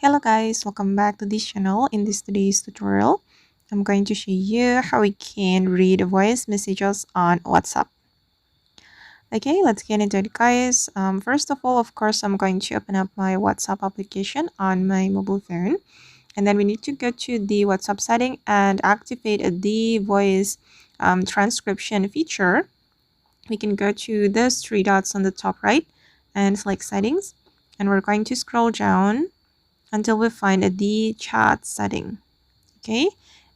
Hello guys, welcome back to this channel. In this today's tutorial, I'm going to show you how we can read voice messages on WhatsApp. Okay, let's get into it guys. First of all, of course, I'm going to open up my WhatsApp application on my mobile phone. And then we need to go to the WhatsApp setting and activate the voice transcription feature. We can go to those three dots on the top right and select settings. And we're going to scroll down until we find the chat setting. Okay,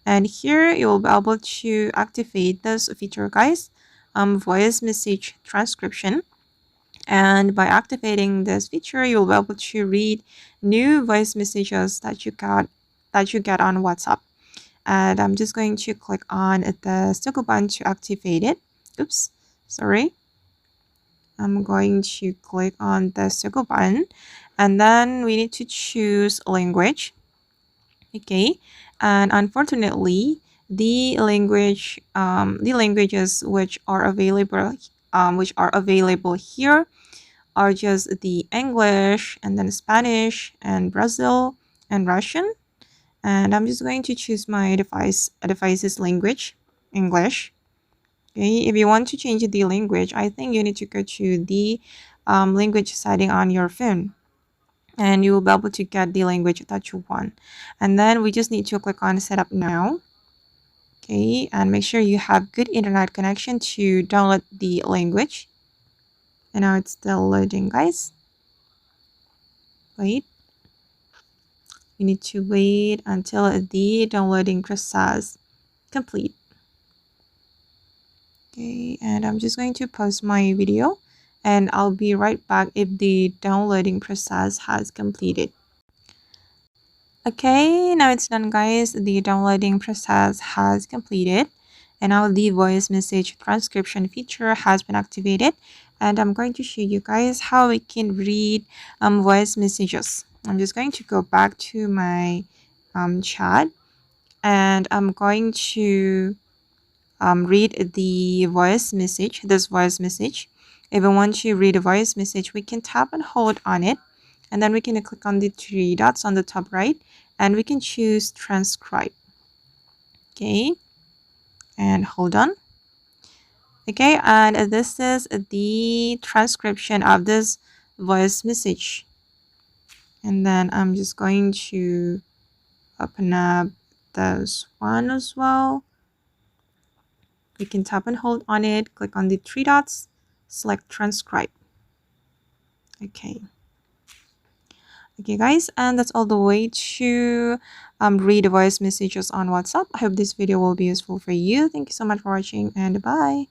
and here you will be able to activate this feature guys, voice message transcription. And by activating this feature, you'll be able to read new voice messages that you get on WhatsApp. And I'm just going to click on the circle button to activate it. Oops, sorry. I'm going to click on the circle button, and then we need to choose language. Okay, and unfortunately the languages which are available here are just the English, and then Spanish and Brazil and Russian. And I'm just going to choose my device's language, English. Okay, if you want to change the language, I think you need to go to the language setting on your phone, and you will be able to get the language that you want. And then we just need to click on setup now. Okay, and make sure you have good internet connection to download the language. And now it's still loading guys. Wait, you need to wait until the downloading process complete. Okay, and I'm just going to pause my video, and I'll be right back if the downloading process has completed. Okay, now it's done guys. The downloading process has completed, and now the voice message transcription feature has been activated, and I'm going to show you guys how we can read voice messages. I'm just going to go back to my chat, and I'm going to read the voice message, this voice message. If we want to read a voice message, we can tap and hold on it, and then we can click on the three dots on the top right, and we can choose transcribe. Okay, and hold on. Okay, and this is the transcription of this voice message. And then I'm just going to open up this one as well. You can tap and hold on it, click on the three dots, select transcribe. Okay guys, and that's all the way to read voice messages on WhatsApp. I hope this video will be useful for you. Thank you so much for watching, and bye.